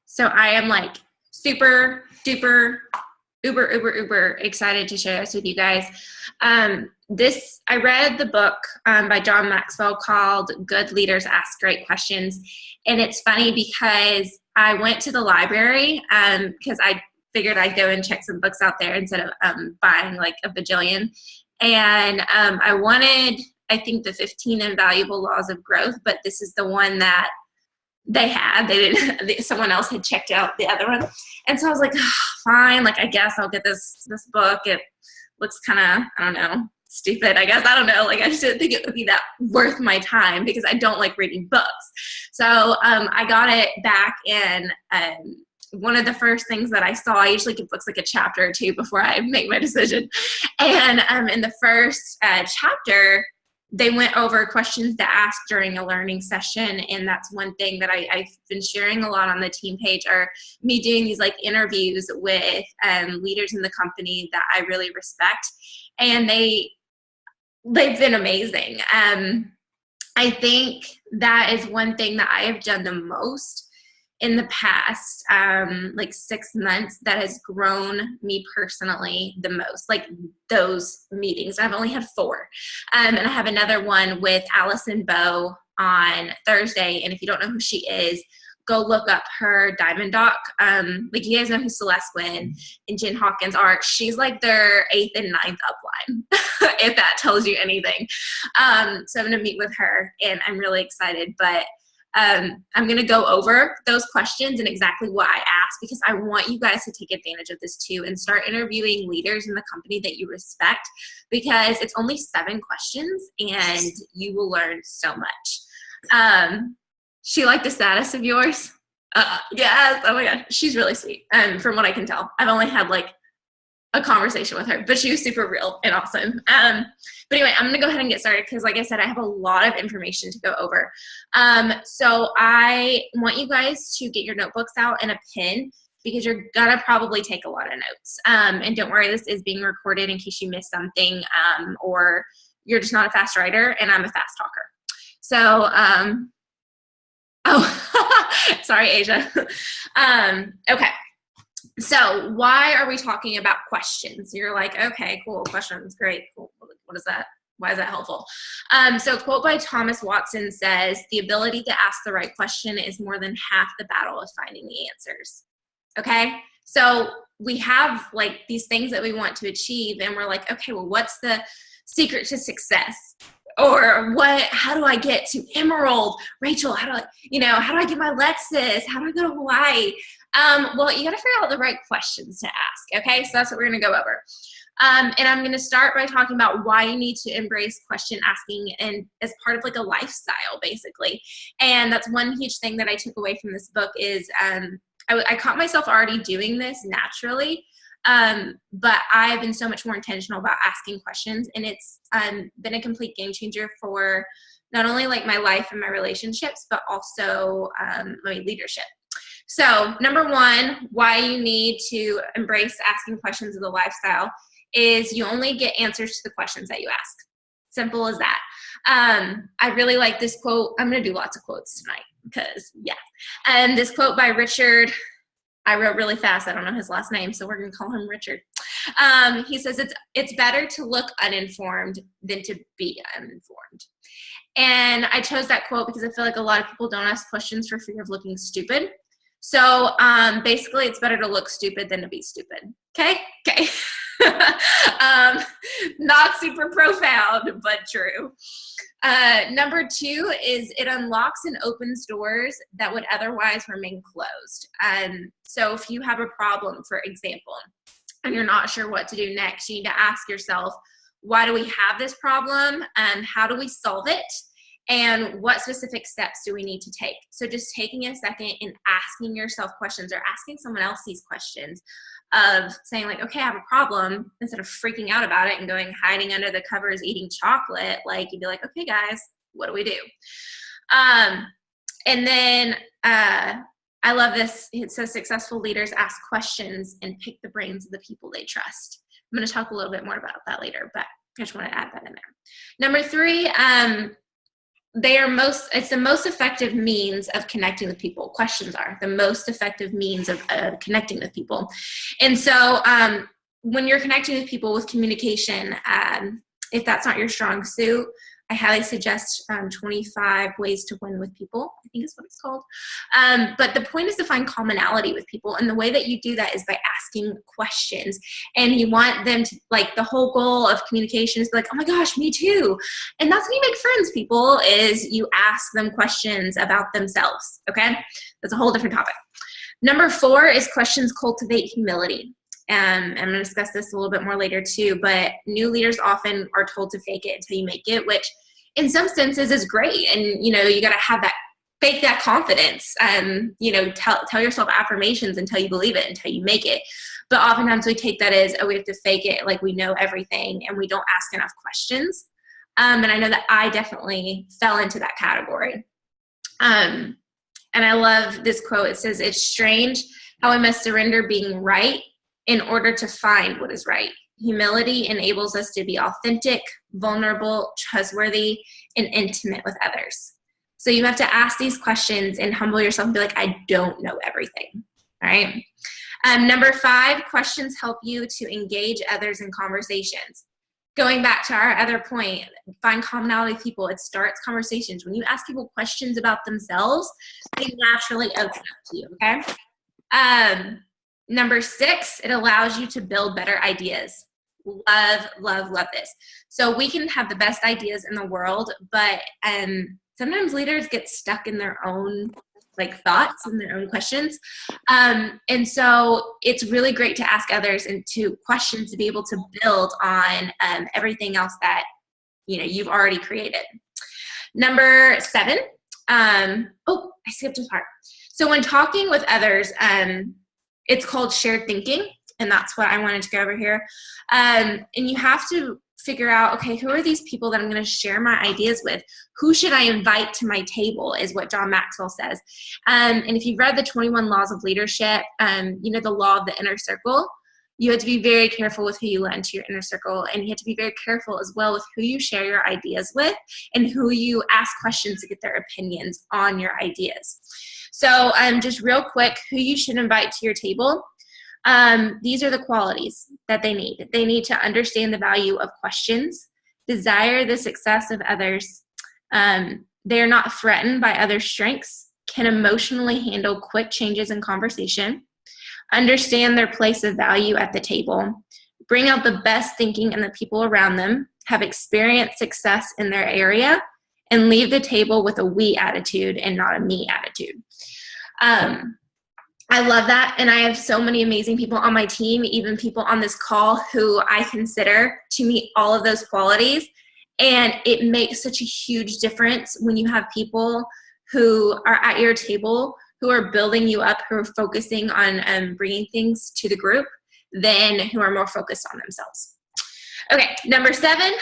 So I am like super duper uber excited to share this with you guys. I read the book by John Maxwell called Good Leaders Ask Great Questions. And it's funny because I went to the library because I figured I'd go and check some books out there instead of buying like a bajillion. And I wanted, I think, the 15 Invaluable Laws of Growth, but this is the one that they didn't, someone else had checked out the other one. And so I was like, oh, fine, like, I guess I'll get this book. It looks kind of, I don't know, stupid, I guess. I don't know. Like, I just didn't think it would be that worth my time because I don't like reading books. So I got it back, and one of the first things that I saw, I usually give books like a chapter or two before I make my decision. And in the first chapter, they went over questions to ask during a learning session. And that's one thing that I've been sharing a lot on the team page, are me doing these like interviews with leaders in the company that I really respect. And they've been amazing. I think that is one thing that I have done the most in the past, like 6 months, that has grown me personally the most, like those meetings. I've only had 4. And I have another one with Allison Bow on Thursday. And if you don't know who she is, go look up her Diamond Doc. Like, you guys know who Celeste Wynn and Jen Hawkins are. She's like their 8th and 9th upline, if that tells you anything. So I'm going to meet with her, and I'm really excited. But I'm going to go over those questions and exactly what I asked, because I want you guys to take advantage of this too and start interviewing leaders in the company that you respect, because it's only 7 questions and you will learn so much. She liked the status of yours? Yes. Oh my God. She's really sweet. From what I can tell, I've only had like a conversation with her, but she was super real and awesome. But anyway, I'm going to go ahead and get started because, like I said, I have a lot of information to go over. So I want you guys to get your notebooks out and a pen, because you're going to probably take a lot of notes. And don't worry, this is being recorded in case you missed something, or you're just not a fast writer and I'm a fast talker. So, sorry, Asia. Okay. So why are we talking about questions? You're like, okay, cool, questions, great, cool. What is that? Why is that helpful? So a quote by Thomas Watson says, the ability to ask the right question is more than half the battle of finding the answers. Okay? So we have like these things that we want to achieve, and we're like, okay, well, what's the secret to success? Or how do I get to Emerald? Rachel, how do I get my Lexus? How do I go to Hawaii? Well, you got to figure out the right questions to ask. Okay. So that's what we're going to go over. And I'm going to start by talking about why you need to embrace question asking, and as part of like a lifestyle, basically. And that's one huge thing that I took away from this book is, I caught myself already doing this naturally. But I've been so much more intentional about asking questions, and it's been a complete game changer for not only like my life and my relationships, but also my leadership. So number 1, why you need to embrace asking questions as a lifestyle is you only get answers to the questions that you ask. Simple as that. I really like this quote. I'm going to do lots of quotes tonight because, yeah. And this quote by Richard, I wrote really fast. I don't know his last name, so we're going to call him Richard. He says, it's better to look uninformed than to be uninformed. And I chose that quote because I feel like a lot of people don't ask questions for fear of looking stupid. So basically, it's better to look stupid than to be stupid. Okay? Okay. Not super profound, but true. Number 2 is it unlocks and opens doors that would otherwise remain closed. So if you have a problem, for example, and you're not sure what to do next, you need to ask yourself, why do we have this problem? How do we solve it? And what specific steps do we need to take? So just taking a second and asking yourself questions, or asking someone else these questions, of saying like, okay, I have a problem, instead of freaking out about it and going hiding under the covers eating chocolate. Like, you'd be like, okay guys, what do we do? And then I love this. It says successful leaders ask questions and pick the brains of the people they trust. I'm going to talk a little bit more about that later, but I just want to add that in there. Number 3, it's the most effective means of connecting with people. Questions are the most effective means of connecting with people. And so when you're connecting with people with communication, if that's not your strong suit, I highly suggest 25 Ways to Win with People, I think is what it's called. But the point is to find commonality with people. And the way that you do that is by asking questions. And you want them to, like, the whole goal of communication is like, oh my gosh, me too. And that's how you make friends, people, is you ask them questions about themselves, okay? That's a whole different topic. Number 4 is questions cultivate humility. I'm going to discuss this a little bit more later too, but new leaders often are told to fake it until you make it, which in some senses is great. And, you know, you got to have that, fake that confidence, you know, tell yourself affirmations until you believe it, until you make it. But oftentimes we take that as, oh, we have to fake it like we know everything and we don't ask enough questions. And I know that I definitely fell into that category. And I love this quote. It says, "It's strange how we must surrender being right in order to find what is right. Humility enables us to be authentic, vulnerable, trustworthy, and intimate with others." So you have to ask these questions and humble yourself and be like, I don't know everything, all right? Number 5, questions help you to engage others in conversations. Going back to our other point, find commonality with people. It starts conversations. When you ask people questions about themselves, they naturally open up to you, okay? Number 6, it allows you to build better ideas. Love, love, love this. So we can have the best ideas in the world, but sometimes leaders get stuck in their own like thoughts and their own questions. And so it's really great to ask others and to questions to be able to build on everything else that, you know, you've already created. Number 7, I skipped a part. So when talking with others, it's called shared thinking, and that's what I wanted to go over here. And you have to figure out, okay, who are these people that I'm going to share my ideas with? Who should I invite to my table is what John Maxwell says. And if you've read the 21 Laws of Leadership, you know, the law of the inner circle, you have to be very careful with who you let into your inner circle. And you have to be very careful as well with who you share your ideas with and who you ask questions to get their opinions on your ideas. So just real quick, who you should invite to your table. These are the qualities that they need. They need to understand the value of questions, desire the success of others. They are not threatened by other strengths, can emotionally handle quick changes in conversation, understand their place of value at the table, bring out the best thinking in the people around them, have experienced success in their area, and leave the table with a we attitude and not a me attitude. I love that, and I have so many amazing people on my team, even people on this call who I consider to meet all of those qualities, and it makes such a huge difference when you have people who are at your table who are building you up, who are focusing on bringing things to the group, than who are more focused on themselves. Okay, number 7,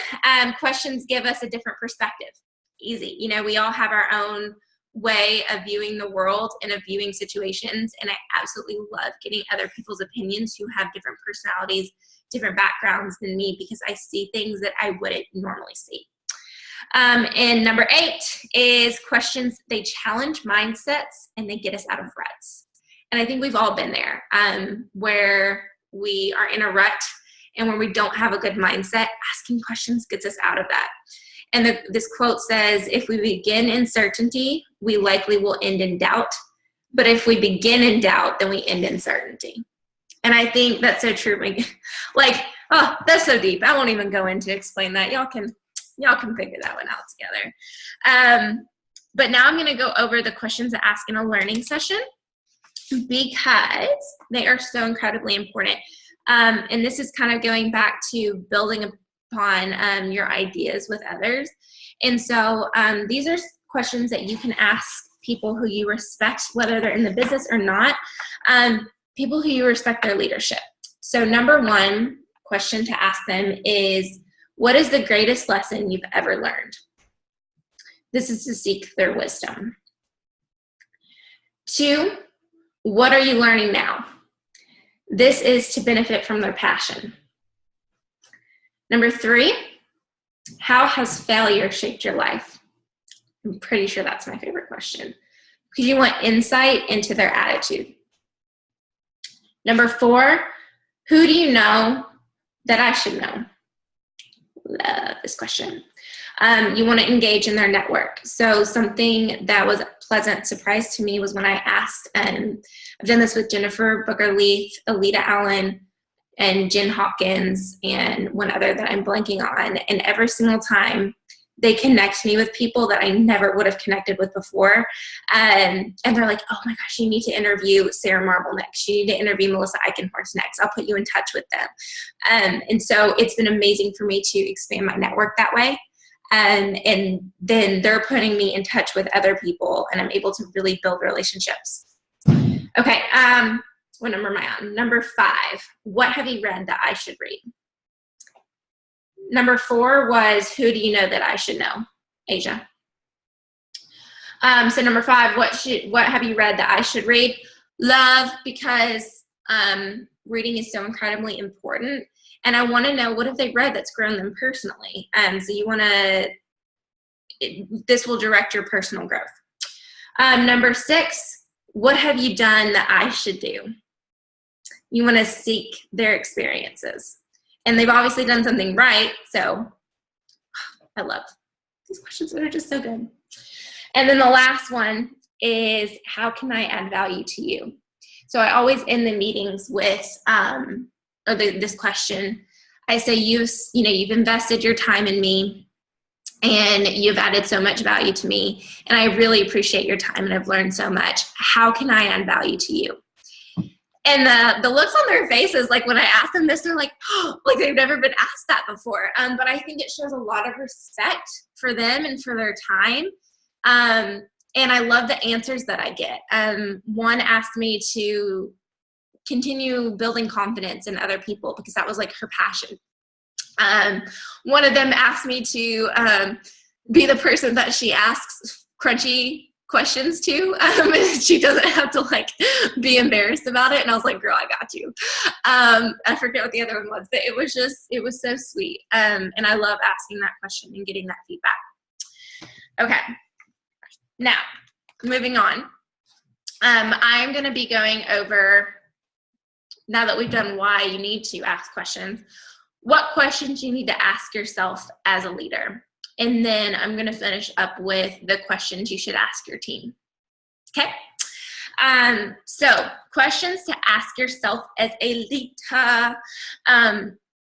questions give us a different perspective. Easy. You know, we all have our own way of viewing the world and of viewing situations, and I absolutely love getting other people's opinions who have different personalities, different backgrounds than me, because I see things that I wouldn't normally see. And number 8 is questions. They challenge mindsets and they get us out of ruts. And I think we've all been there, where we are in a rut and when we don't have a good mindset, asking questions gets us out of that. And this quote says, "If we begin in certainty, we likely will end in doubt. But if we begin in doubt, then we end in certainty." And I think that's so true. Like, oh, that's so deep. I won't even go into explain that. Y'all can figure that one out together. But now I'm going to go over the questions to ask in a learning session because they are so incredibly important. And this is kind of going back to building upon your ideas with others. And so these are questions that you can ask people who you respect, whether they're in the business or not, people who you respect their leadership. So number 1 question to ask them is, what is the greatest lesson you've ever learned? This is to seek their wisdom. 2, what are you learning now? This is to benefit from their passion. Number 3, how has failure shaped your life? I'm pretty sure that's my favorite question. Because you want insight into their attitude. Number 4, who do you know that I should know? Love this question. You want to engage in their network. So something that was a pleasant surprise to me was when I asked, I've done this with Jennifer Booker-Leith, Alita Allen, and Jen Hawkins, and one other that I'm blanking on. And every single time they connect me with people that I never would have connected with before. And they're like, oh my gosh, you need to interview Sarah Marble next. You need to interview Melissa Eichenhorst next. I'll put you in touch with them. And so it's been amazing for me to expand my network that way. And then they're putting me in touch with other people, and I'm able to really build relationships. Okay, what number am I on? Number 5, what have you read that I should read? Number 4 was, who do you know that I should know? Asia. So number 5, what have you read that I should read? Love, because reading is so incredibly important. And I want to know, what have they read that's grown them personally? So you want to, this will direct your personal growth. Number 6, what have you done that I should do? You want to seek their experiences. And they've obviously done something right, so I love these questions that are just so good. And then the last one is, how can I add value to you? So I always end the meetings with this question. I say, you've invested your time in me, and you've added so much value to me, and I really appreciate your time, and I've learned so much. How can I add value to you? And the looks on their faces, like when I ask them this, they're like, oh, like they've never been asked that before. But I think it shows a lot of respect for them and for their time. And I love the answers that I get. One asked me to continue building confidence in other people, because that was like her passion. One of them asked me to be the person that she asks crunchy questions to, she doesn't have to like be embarrassed about it. And I was like, girl, I got you. I forget what the other one was, but it was so sweet. And I love asking that question and getting that feedback. Okay, now moving on. I'm going to be going over, now that we've done why you need to ask questions, what questions you need to ask yourself as a leader. And then I'm going to finish up with the questions you should ask your team. Okay? So questions to ask yourself as a leader.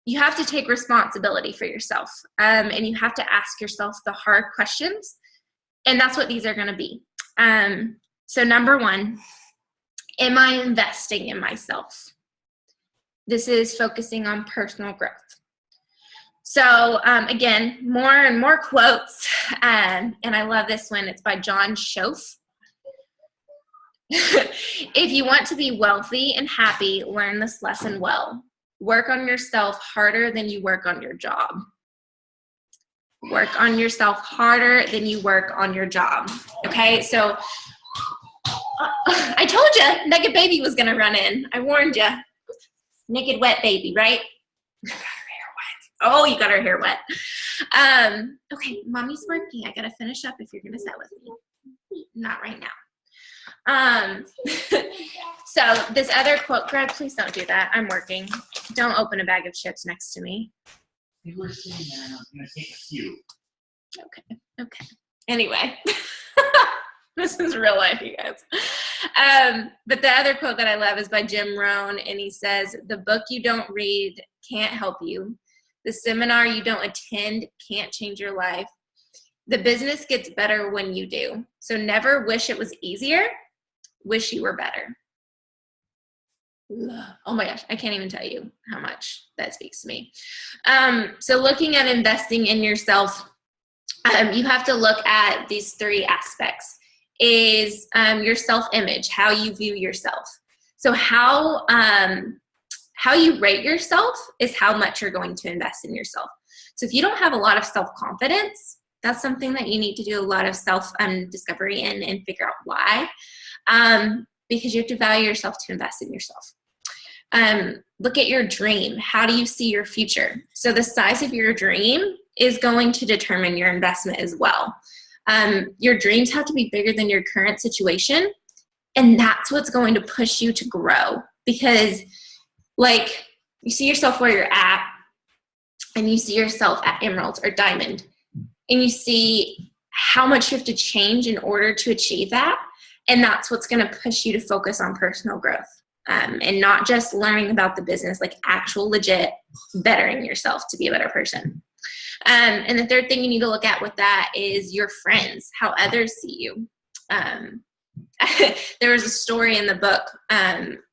You have to take responsibility for yourself. And you have to ask yourself the hard questions. And that's what these are going to be. So number 1, am I investing in myself? This is focusing on personal growth. So again, more and more quotes, and I love this one. It's by John Maxwell. If you want to be wealthy and happy, learn this lesson well. Work on yourself harder than you work on your job. Work on yourself harder than you work on your job. Okay, so I told you, naked baby was going to run in. I warned you. Naked wet baby, right? Oh, you got her hair wet. Okay, mommy's working. I gotta finish up if you're gonna sit with me. Not right now. So this other quote, Greg, please don't do that. I'm working. Don't open a bag of chips next to me. You were sitting there and I was gonna take a few. Okay. Anyway, this is real life, you guys. But the other quote that I love is by Jim Rohn, and he says, "The book you don't read can't help you. The seminar you don't attend can't change your life. The business gets better when you do. So never wish it was easier. Wish you were better." Oh my gosh, I can't even tell you how much that speaks to me. So looking at investing in yourself, you have to look at these 3 aspects. Is your self-image, how you view yourself. So how you rate yourself is how much you're going to invest in yourself. So if you don't have a lot of self-confidence, that's something that you need to do a lot of self-discovery in and figure out why. Because you have to value yourself to invest in yourself. Look at your dream. How do you see your future? So the size of your dream is going to determine your investment as well. Your dreams have to be bigger than your current situation. And that's what's going to push you to grow, because like you see yourself where you're at, and you see yourself at emerald or diamond, and you see how much you have to change in order to achieve that. And that's what's going to push you to focus on personal growth, and not just learning about the business, like actual legit bettering yourself to be a better person. And the third thing you need to look at with that is your friends, how others see you. There was a story in the book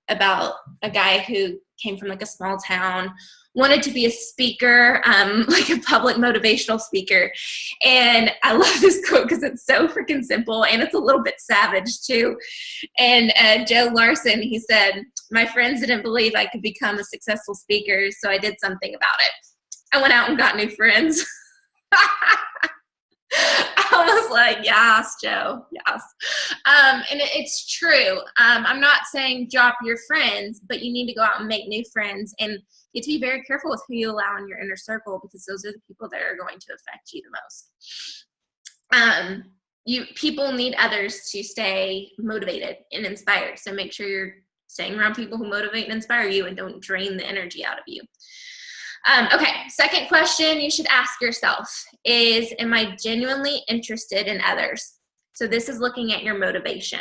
about a guy who came from like a small town, wanted to be a speaker, like a public motivational speaker. And I love this quote because it's so freaking simple, and it's a little bit savage too. And Joe Larson, he said, "My friends didn't believe I could become a successful speaker, so I did something about it. I went out and got new friends." I was like, yes, Joe, yes. And it's true. I'm not saying drop your friends, but you need to go out and make new friends, and you have to be very careful with who you allow in your inner circle, because those are the people that are going to affect you the most. People need others to stay motivated and inspired. So make sure you're staying around people who motivate and inspire you and don't drain the energy out of you. Okay, second question you should ask yourself is, am I genuinely interested in others? So this is looking at your motivation.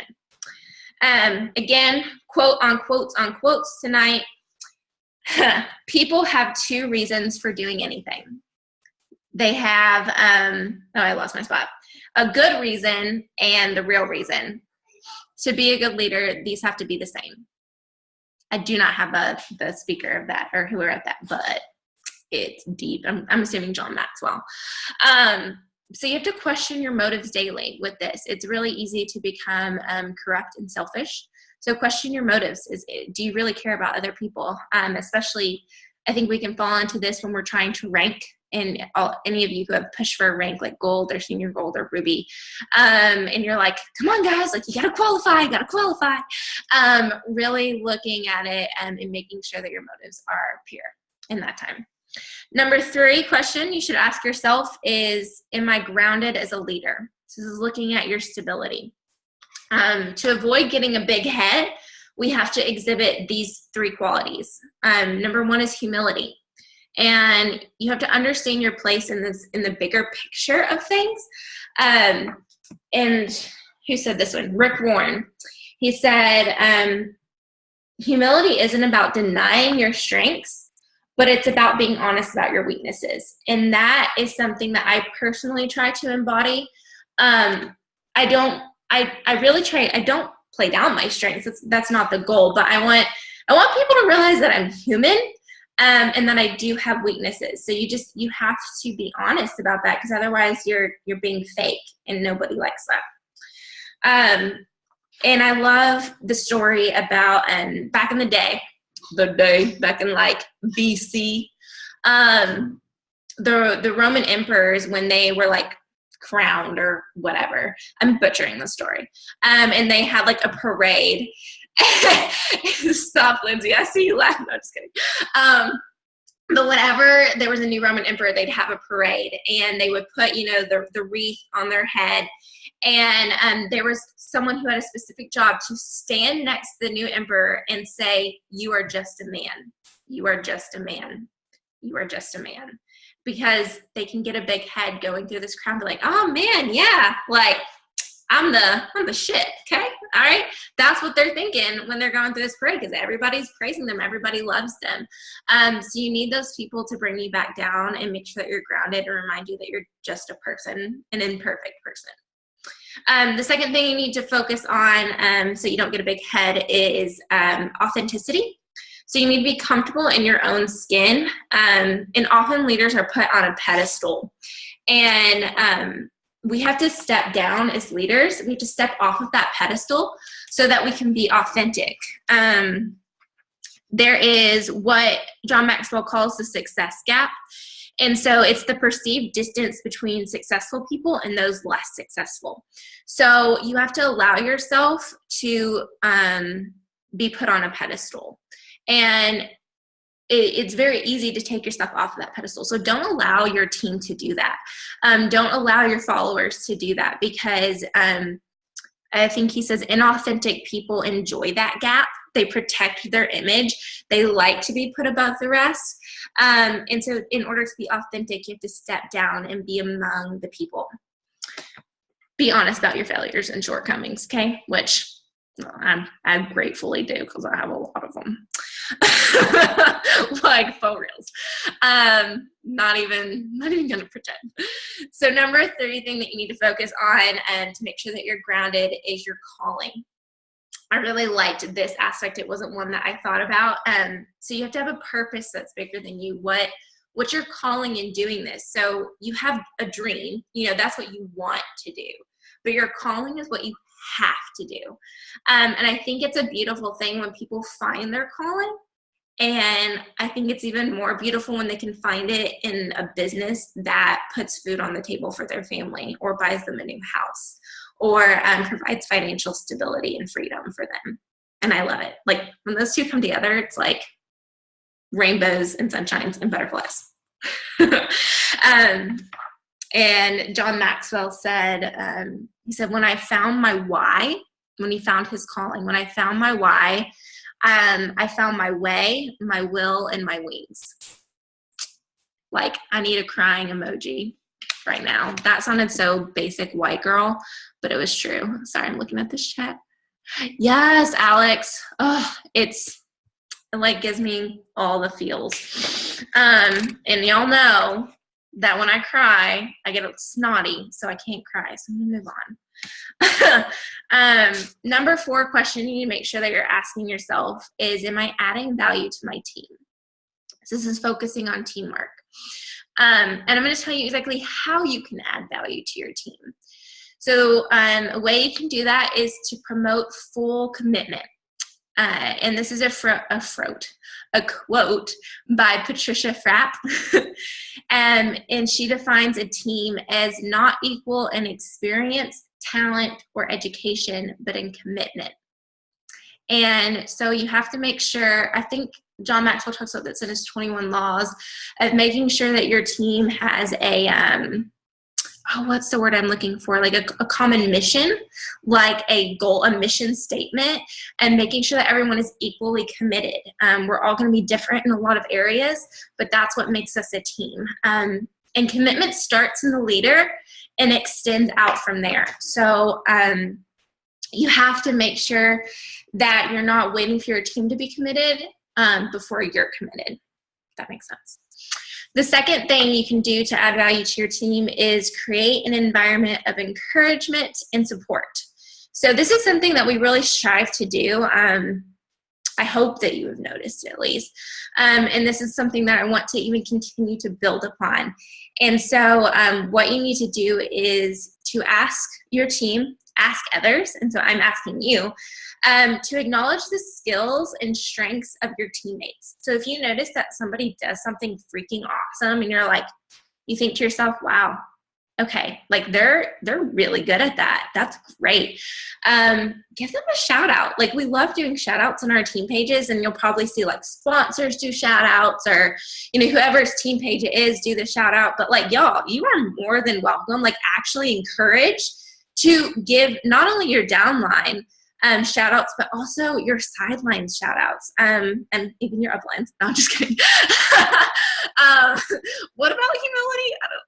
Again, quote on quotes on quotes tonight. People have two reasons for doing anything. They have, I lost my spot. A good reason and the real reason. To be a good leader, these have to be the same. I do not have the speaker of that or who wrote that, but it's deep. I'm assuming John Maxwell. So you have to question your motives daily with this. It's really easy to become corrupt and selfish. So question your motives. Do you really care about other people? Especially, I think we can fall into this when we're trying to rank. And any of you who have pushed for a rank like gold or senior gold or ruby, and you're like, come on guys, like you gotta qualify. Really looking at it and making sure that your motives are pure in that time. Number 3 question you should ask yourself is, am I grounded as a leader? So this is looking at your stability. To avoid getting a big head, we have to exhibit these 3 qualities. Number 1 is humility. And you have to understand your place in the bigger picture of things. And who said this one? Rick Warren. He said, humility isn't about denying your strengths, but it's about being honest about your weaknesses. And that is something that I personally try to embody. I don't play down my strengths. That's not the goal, but I want people to realize that I'm human. And that I do have weaknesses. So you have to be honest about that, because otherwise you're being fake, and nobody likes that. And I love the story about back in the day, back in like BC, the Roman emperors, when they were like crowned or whatever, I'm butchering the story, and they had like a parade. Stop, Lindsay. I see you laughing. No, just kidding. But whenever there was a new Roman emperor, they'd have a parade, and they would put, the wreath on their head. And there was someone who had a specific job to stand next to the new emperor and say, "You are just a man. You are just a man. You are just a man." Because they can get a big head going through this crowd and be like, "Oh man, yeah, like I'm the shit." Okay. All right. That's what they're thinking when they're going through this parade, because everybody's praising them. Everybody loves them. So you need those people to bring you back down and make sure that you're grounded and remind you that you're just a person, an imperfect person. The second thing you need to focus on, so you don't get a big head, is authenticity. So you need to be comfortable in your own skin. And often leaders are put on a pedestal. And we have to step down as leaders. We have to step off of that pedestal so that we can be authentic. There is what John Maxwell calls the success gap. And so it's the perceived distance between successful people and those less successful. So you have to allow yourself to be put on a pedestal. And it's very easy to take your stuff off of that pedestal. So don't allow your team to do that. Don't allow your followers to do that, because I think he says inauthentic people enjoy that gap. They protect their image. They like to be put above the rest. And so in order to be authentic, you have to step down and be among the people. Be honest about your failures and shortcomings, okay? Which I gratefully do, because I have a lot of them. Like, for reals. Not even gonna pretend. So number 3 thing that you need to focus on and to make sure that you're grounded is your calling. I really liked this aspect. It wasn't one that I thought about. So you have to have a purpose that's bigger than you. What's your calling in doing this? So you have a dream, that's what you want to do, but your calling is what you have to do. And I think it's a beautiful thing when people find their calling. And I think it's even more beautiful when they can find it in a business that puts food on the table for their family, or buys them a new house, or provides financial stability and freedom for them. And I love it. Like, when those two come together, it's like rainbows and sunshines and butterflies. And John Maxwell said, he said, when I found my why, when he found his calling, when I found my why, I found my way, my will, and my wings. Like, I need a crying emoji right now. That sounded so basic white girl, but it was true. Sorry, I'm looking at this chat. Yes, Alex. Oh, it like gives me all the feels. And y'all know that when I cry, I get snotty, so I can't cry. So I'm gonna move on. Number 4 question you need to make sure that you're asking yourself is, am I adding value to my team? So this is focusing on teamwork. And I'm going to tell you exactly how you can add value to your team. So a way you can do that is to promote full commitment. And this is a quote by Patricia Frapp. And she defines a team as not equal in experience, talent, or education, but in commitment. And so you have to make sure, I think John Maxwell talks about this in his 21 laws, of making sure that your team has a, what's the word I'm looking for? Like a common mission, like a goal, a mission statement, and making sure that everyone is equally committed. We're all going to be different in a lot of areas, but that's what makes us a team. And commitment starts in the leader and extends out from there. So you have to make sure that you're not waiting for your team to be committed before you're committed. If that makes sense. The second thing you can do to add value to your team is create an environment of encouragement and support. So this is something that we really strive to do. I hope that you have noticed, at least. And this is something that I want to even continue to build upon. And so what you need to do is to ask your team, ask others, and so I'm asking you, to acknowledge the skills and strengths of your teammates. So if you notice that somebody does something freaking awesome and you're like, you think to yourself, wow, okay, like they're really good at that. That's great. Give them a shout out. Like, we love doing shout outs on our team pages, and you'll probably see like sponsors do shout outs, or, whoever's team page it is do the shout out. But like, y'all, you are more than welcome, like actually encouraged to give not only your downline shout outs, but also your sidelines shout outs, and even your uplines. No, I'm just kidding. What about humility? I don't.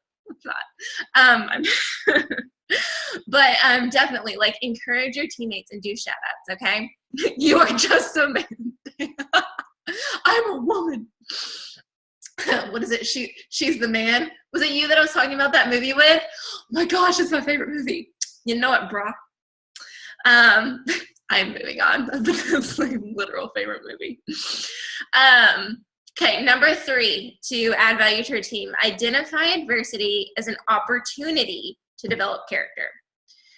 But definitely, like, encourage your teammates and do shout outs, okay? You are just a man. I'm a woman. What is it? She's the man. Was it you that I was talking about that movie with? Oh my gosh, it's my favorite movie. You know it, bro. I'm moving on. That's my literal favorite movie. Okay, number 3, to add value to your team, identify adversity as an opportunity to develop character.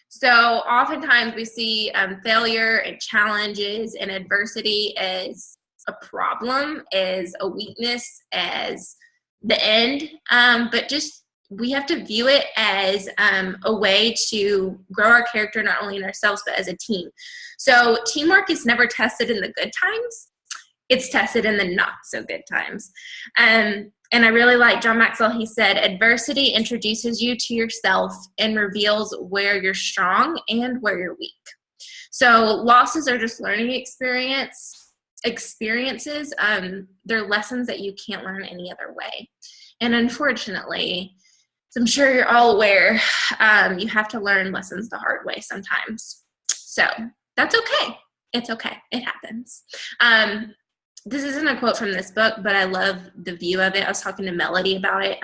So oftentimes we see failure and challenges and adversity as a problem, as a weakness, as the end, but just we have to view it as a way to grow our character, not only in ourselves, but as a team. So teamwork is never tested in the good times. It's tested in the not so good times. And I really like John Maxwell. He said, adversity introduces you to yourself and reveals where you're strong and where you're weak. So losses are just learning experiences. They're lessons that you can't learn any other way. And unfortunately, as I'm sure you're all aware, you have to learn lessons the hard way sometimes. So that's okay. It's okay. It happens. This isn't a quote from this book, but I love the view of it. I was talking to Melody about it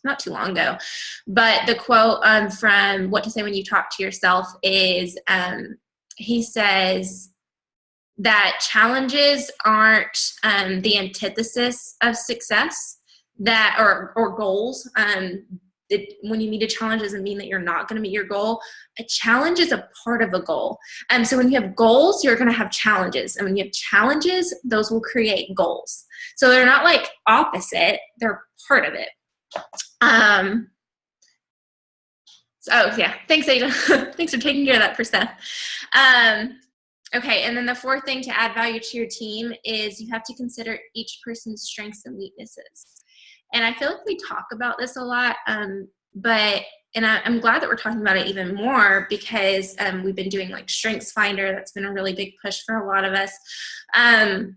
not too long ago. But the quote from What to Say When You Talk to Yourself is, he says that challenges aren't the antithesis of success, that or goals. When you meet a challenge doesn't mean that you're not going to meet your goal. A challenge is a part of a goal. So when you have goals, you're going to have challenges. And when you have challenges, those will create goals. So they're not like opposite, they're part of it. So yeah, thanks, Ada. Thanks for taking care of that, Krista. Okay, and then the fourth thing to add value to your team is you have to consider each person's strengths and weaknesses. And I feel like we talk about this a lot, but I'm glad that we're talking about it even more because we've been doing like Strengths Finder. That's been a really big push for a lot of us. And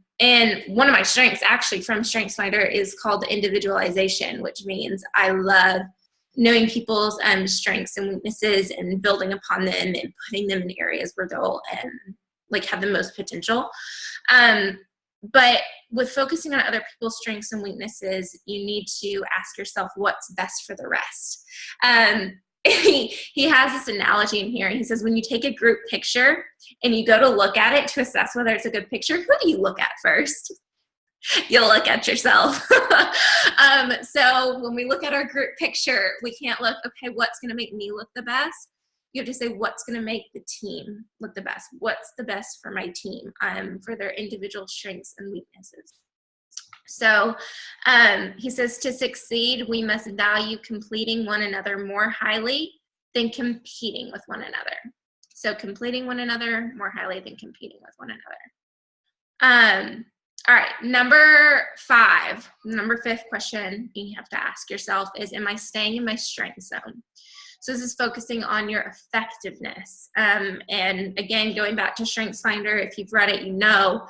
one of my strengths actually from Strengths Finder is called individualization, which means I love knowing people's strengths and weaknesses and building upon them and putting them in areas where they'll like have the most potential. But with focusing on other people's strengths and weaknesses, you need to ask yourself what's best for the rest. He has this analogy in here. He says, when you take a group picture and you go to look at it to assess whether it's a good picture, who do you look at first? You'll look at yourself. So when we look at our group picture, we can't look, okay, what's going to make me look the best? You have to say, what's going to make the team look the best? What's the best for my team for their individual strengths and weaknesses? So he says, to succeed, we must value completing one another more highly than competing with one another. So completing one another more highly than competing with one another. All right, number fifth question you have to ask yourself is, am I staying in my strength zone? So this is focusing on your effectiveness. And again, going back to Strengths Finder, if you've read it, you know,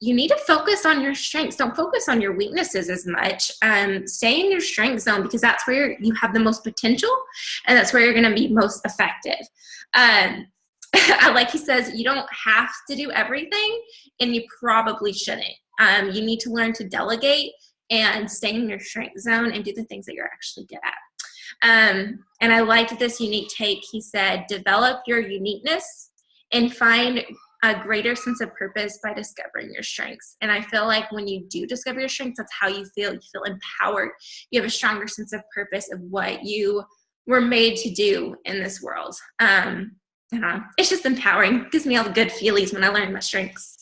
you need to focus on your strengths. Don't focus on your weaknesses as much. Stay in your strength zone because that's where you have the most potential and that's where you're going to be most effective. Like he says, you don't have to do everything and you probably shouldn't. You need to learn to delegate and stay in your strength zone and do the things that you're actually good at. And I liked this unique take. He said, develop your uniqueness and find a greater sense of purpose by discovering your strengths. And I feel like when you do discover your strengths, that's how you feel. You feel empowered. You have a stronger sense of purpose of what you were made to do in this world. It's just empowering. It gives me all the good feelings when I learn my strengths.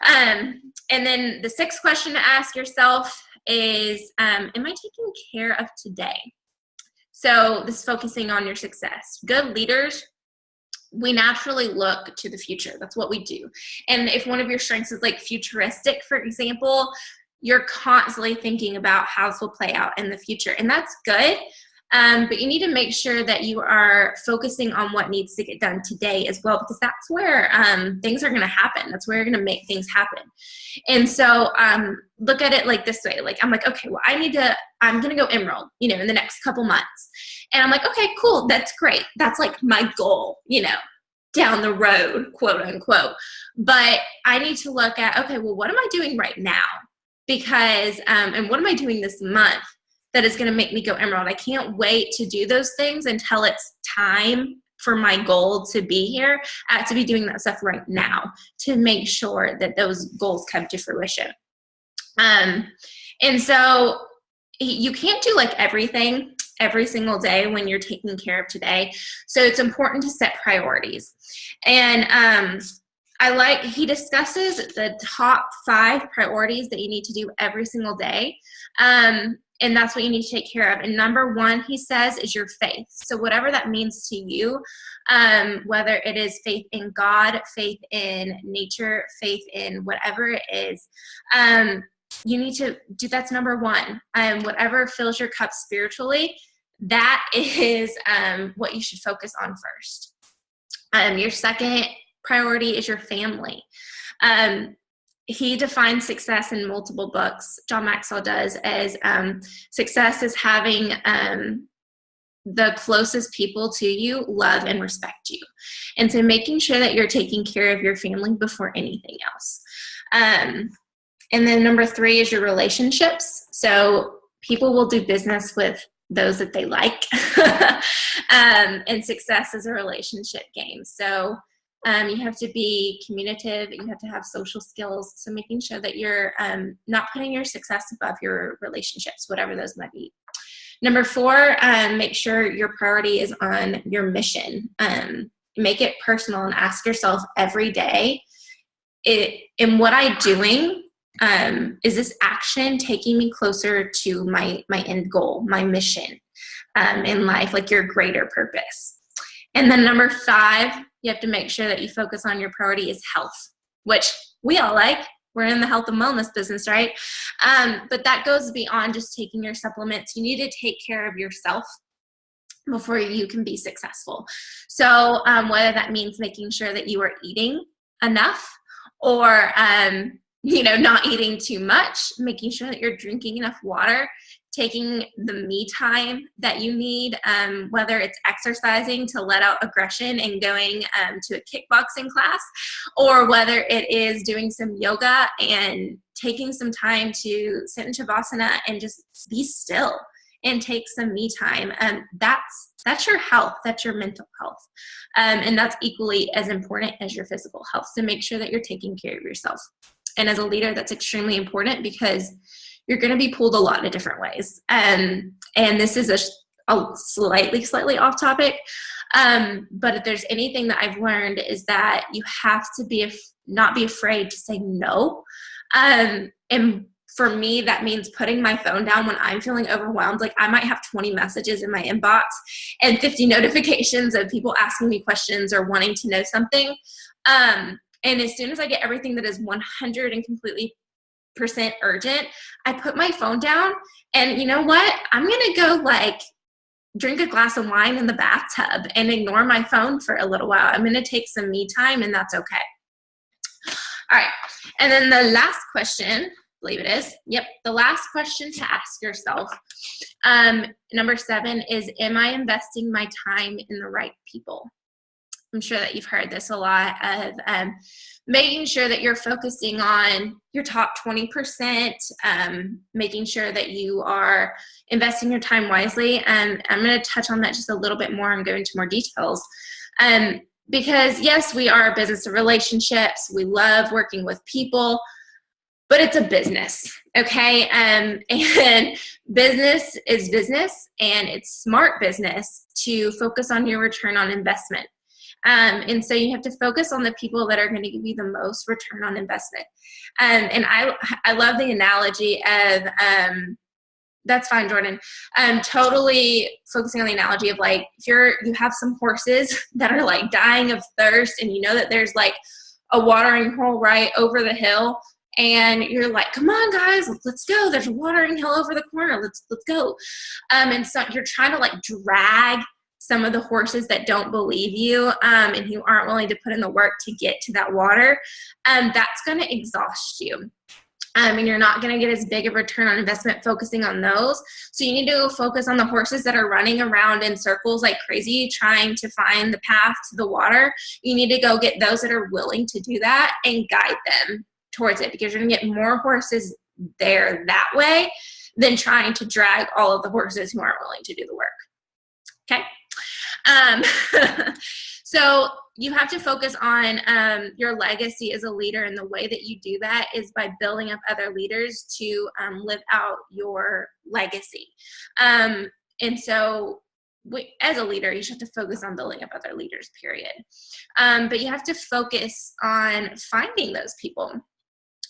And then the sixth question to ask yourself is, am I taking care of today? So this is focusing on your success. Good leaders, we naturally look to the future. That's what we do. And if one of your strengths is like futuristic, for example, you're constantly thinking about how this will play out in the future. And that's good. But you need to make sure that you are focusing on what needs to get done today as well, because that's where things are going to happen. That's where you're going to make things happen. And so look at it like this way. Like, I'm like, okay, well, I'm going to go Emerald, in the next couple months. And I'm like, okay, cool. That's great. That's like my goal, down the road, quote unquote. But I need to look at, okay, well, what am I doing right now? Because, and what am I doing this month that is going to make me go Emerald? I can't wait to do those things until it's time for my goal to be here. I have to be doing that stuff right now to make sure that those goals come to fruition. And so you can't do like everything every single day when you're taking care of today. So it's important to set priorities. And he discusses the top 5 priorities that you need to do every single day. And that's what you need to take care of. And number 1, he says, is your faith. So whatever that means to you, whether it is faith in God, faith in nature, faith in whatever it is, you need to do, that's number 1. Whatever fills your cup spiritually, that is what you should focus on first. Your second priority is your family. He defines success in multiple books. John Maxwell does, as success is having the closest people to you love and respect you. And so making sure that you're taking care of your family before anything else. And then number 3 is your relationships. So people will do business with those that they like. And success is a relationship game. So you have to be communicative, you have to have social skills. So making sure that you're not putting your success above your relationships, whatever those might be. Number 4, make sure your priority is on your mission. Make it personal and ask yourself every day, in what I'm doing, is this action taking me closer to my end goal, my mission in life, like your greater purpose? And then number 5, you have to make sure that you focus on your priority is health, which we all like. We're in the health and wellness business, right? But that goes beyond just taking your supplements. You need to take care of yourself before you can be successful. So whether that means making sure that you are eating enough, or not eating too much, making sure that you're drinking enough water, taking the me time that you need, whether it's exercising to let out aggression and going to a kickboxing class, or whether it is doing some yoga and taking some time to sit in Shavasana and just be still and take some me time. That's your health. That's your mental health. And that's equally as important as your physical health. So make sure that you're taking care of yourself. And as a leader, that's extremely important because you're going to be pulled a lot of different ways. And this is a slightly off topic. But if there's anything that I've learned is that you have to not be afraid to say no. And for me, that means putting my phone down when I'm feeling overwhelmed. Like I might have 20 messages in my inbox and 50 notifications of people asking me questions or wanting to know something. And as soon as I get everything that is 100 and completely % urgent, I put my phone down, and you know what? I'm going to go drink a glass of wine in the bathtub and ignore my phone for a little while. I'm going to take some me time, and that's okay. All right. And then the last question, I believe it is. Yep. The last question to ask yourself, number 7 is, am I investing my time in the right people? I'm sure that you've heard this a lot of making sure that you're focusing on your top 20%, making sure that you are investing your time wisely. And I'm going to touch on that just a little bit more and go into more details. Because yes, we are a business of relationships. We love working with people, but it's a business, okay? And business is business, and it's smart business to focus on your return on investment. And so you have to focus on the people that are going to give you the most return on investment. And I love the analogy of, that's fine, Jordan. Totally focusing on the analogy of if you have some horses that are dying of thirst, and you know that there's a watering hole right over the hill, and you're like, come on guys, let's go. There's a watering hole over the corner. Let's go. And so you're trying to drag some of the horses that don't believe you and who aren't willing to put in the work to get to that water. That's going to exhaust you. And you're not going to get as big a return on investment focusing on those. So you need to focus on the horses that are running around in circles like crazy, trying to find the path to the water. You need to go get those that are willing to do that and guide them towards it, because you're going to get more horses there that way than trying to drag all of the horses who aren't willing to do the work. Okay. So you have to focus on your legacy as a leader, and the way that you do that is by building up other leaders to live out your legacy. And so as a leader, you should have to focus on building up other leaders, period. But you have to focus on finding those people.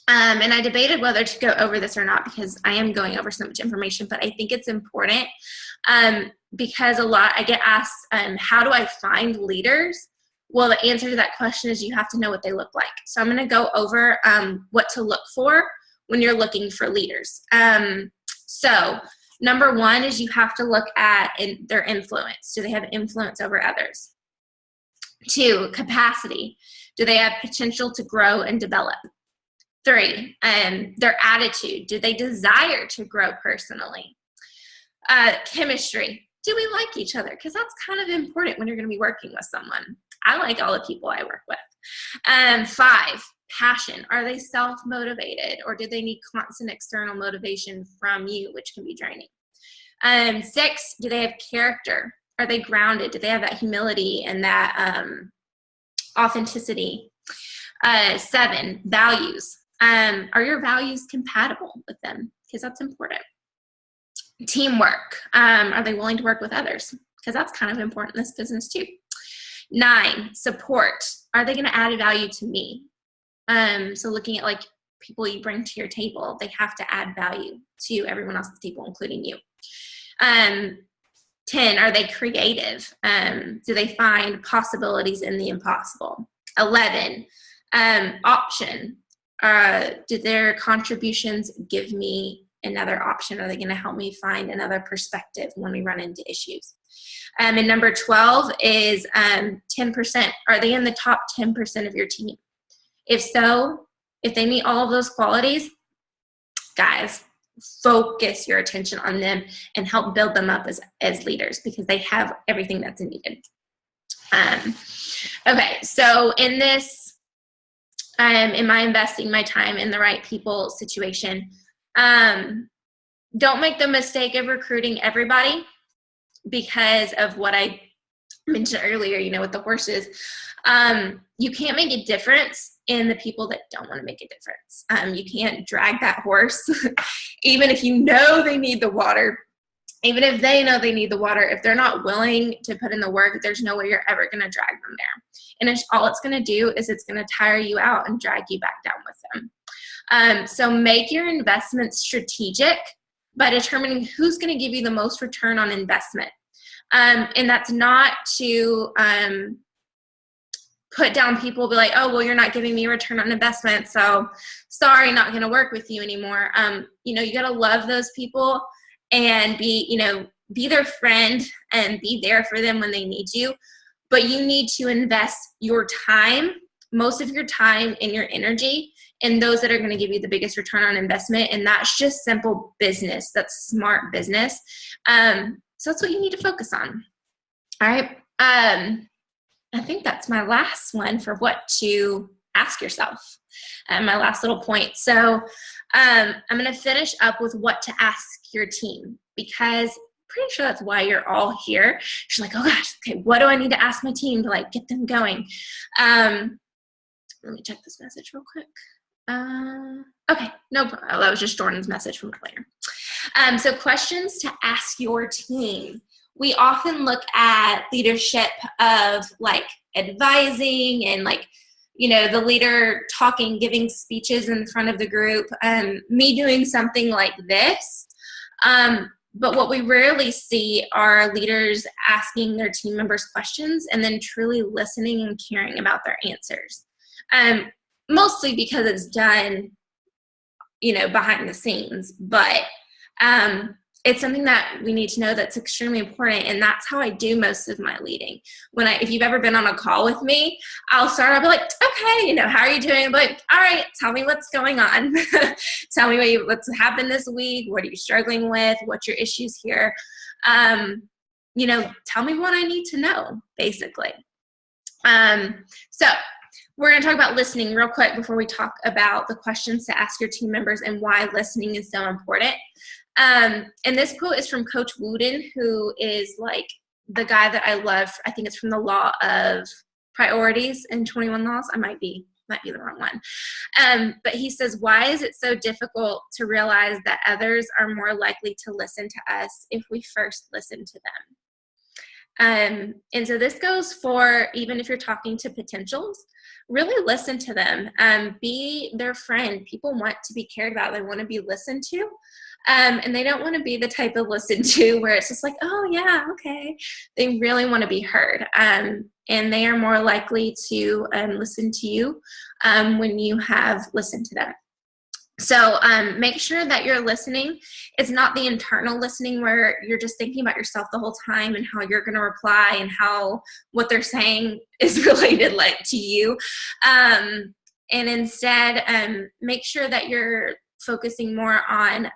And I debated whether to go over this or not because I am going over so much information, but I think it's important because I get asked, how do I find leaders? Well, the answer to that question is you have to know what they look like. So I'm going to go over what to look for when you're looking for leaders. So number one is you have to look at their influence. Do they have influence over others? 2, capacity. Do they have potential to grow and develop? 3, their attitude. Do they desire to grow personally? Chemistry. Do we like each other? Because that's kind of important when you're going to be working with someone. I like all the people I work with. 5, passion. Are they self-motivated, or do they need constant external motivation from you, which can be draining? 6, do they have character? Are they grounded? Do they have that humility and that authenticity? 7, values. Are your values compatible with them? Because that's important. Teamwork. Are they willing to work with others? Because that's kind of important in this business too. 9, support. Are they going to add value to me? So looking at like people you bring to your table, they have to add value to everyone else at the table, including you. 10, are they creative? Do they find possibilities in the impossible? 11, option. Do their contributions give me another option? Are they going to help me find another perspective when we run into issues? And number 12 is 10%. Are they in the top 10% of your team? If so, if they meet all of those qualities, guys, focus your attention on them and help build them up as leaders because they have everything that's needed. Okay, so in this, am I investing my time in the right people situation? Don't make the mistake of recruiting everybody because of what I mentioned earlier, with the horses. You can't make a difference in the people that don't want to make a difference. You can't drag that horse, even if you know they need the water. Even if they know they need the water, if they're not willing to put in the work, there's no way you're ever going to drag them there. And all it's going to do is it's going to tire you out and drag you back down with them. So make your investments strategic by determining who's going to give you the most return on investment. And that's not to put down people, be like, oh, well, you're not giving me a return on investment, so sorry, not going to work with you anymore. You got to love those people and be their friend and be there for them when they need you. But you need to invest your time, most of your time and your energy in those that are going to give you the biggest return on investment. And that's just simple business. That's smart business. So that's what you need to focus on. All right. I think that's my last one for what to ask yourself. My last little point. So I'm going to finish up with what to ask your team, because pretty sure that's why you're all here. You're like, oh gosh, okay, what do I need to ask my team to get them going? Let me check this message real quick. Okay, no problem. Oh, that was just Jordan's message from earlier. So questions to ask your team. We often look at leadership of advising and the leader talking, giving speeches in front of the group, me doing something like this. But what we rarely see are leaders asking their team members questions and then truly listening and caring about their answers. Mostly because it's done, behind the scenes, but it's something that we need to know that's extremely important, and that's how I do most of my leading. If you've ever been on a call with me, I'll be like, okay, how are you doing? I'm like, all right, tell me what's going on. Tell me what's happened this week. What are you struggling with? What's your issues here? Tell me what I need to know, basically. So we're going to talk about listening real quick before we talk about the questions to ask your team members and why listening is so important. And this quote is from Coach Wooden, who is the guy that I love. I think it's from the Law of Priorities in 21 Laws. I might be the wrong one. But he says, why is it so difficult to realize that others are more likely to listen to us if we first listen to And so this goes for even if you're talking to potentials, really listen to them. Be their friend. People want to be cared about. They want to be listened to. And they don't want to be the type of listen to where it's just like, oh yeah, okay. They really want to be heard. And they are more likely to listen to you when you have listened to them. So make sure that you're listening. It's not the internal listening where you're just thinking about yourself the whole time and how you're going to reply and how what they're saying is related like to you. And instead, make sure that you're focusing more on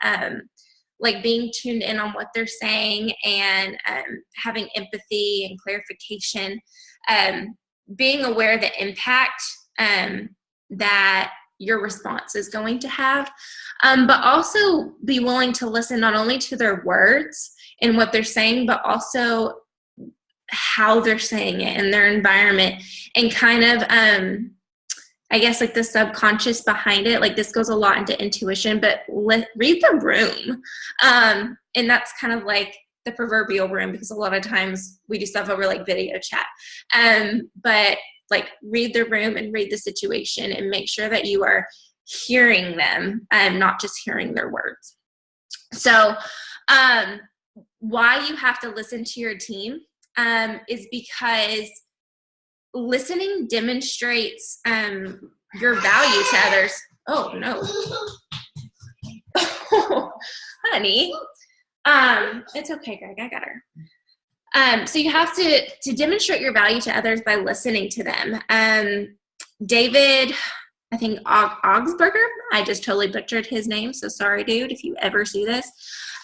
like being tuned in on what they're saying and having empathy and clarification, being aware of the impact that your response is going to have, but also be willing to listen not only to their words and what they're saying, but also how they're saying it in their environment and kind of, I guess like the subconscious behind it. Like this goes a lot into intuition, but read the room. And that's kind of like the proverbial room because a lot of times we do stuff over like video chat. But like read the room and read the situation and make sure that you are hearing them and not just hearing their words. So why you have to listen to your team is because listening demonstrates your value to others. Oh no. Honey. It's okay, Greg, I got her. So you have to demonstrate your value to others by listening to them. David, I think Augsburger, I just totally butchered his name, so sorry, dude, if you ever see this.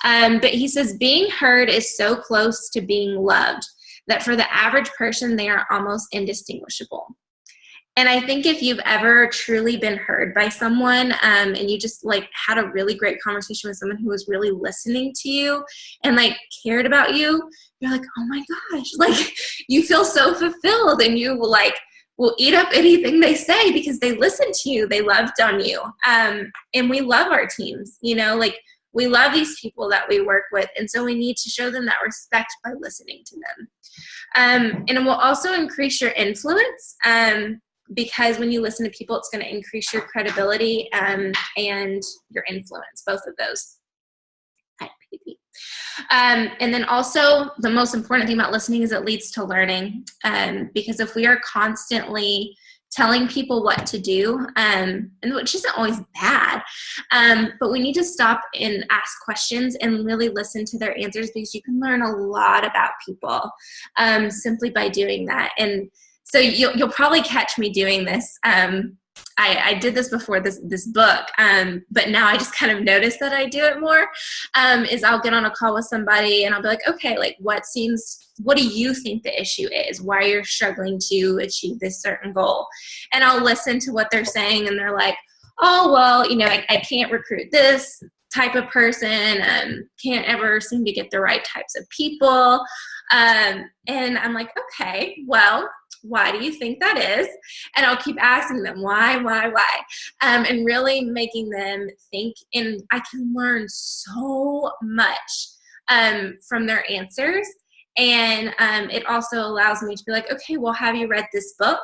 But he says, being heard is so close to being loved that for the average person, they are almost indistinguishable. And I think if you've ever truly been heard by someone and you just like had a really great conversation with someone who was really listening to you and like cared about you, you're like, oh my gosh, like you feel so fulfilled and you will eat up anything they say because they listened to you, they loved on you. And we love our teams, you know, like we love these people that we work with. And so we need to show them that respect by listening to them. And it will also increase your influence. Because when you listen to people, it's going to increase your credibility and your influence, both of those. And then also the most important thing about listening is it leads to learning. Because if we are constantly telling people what to do, and which isn't always bad, but we need to stop and ask questions and really listen to their answers because you can learn a lot about people simply by doing that. And so you'll probably catch me doing this. I did this before this book, but now I just kind of notice that I do it more, is I'll get on a call with somebody and I'll be like, okay, like what do you think the issue is? Why you're struggling to achieve this certain goal? And I'll listen to what they're saying and they're like, oh, well, you know, I can't recruit this type of person, can't ever seem to get the right types of people. And I'm like, okay, well, why do you think that is? And I'll keep asking them why, and really making them think. And I can learn so much from their answers. And it also allows me to be like, okay, well, have you read this book?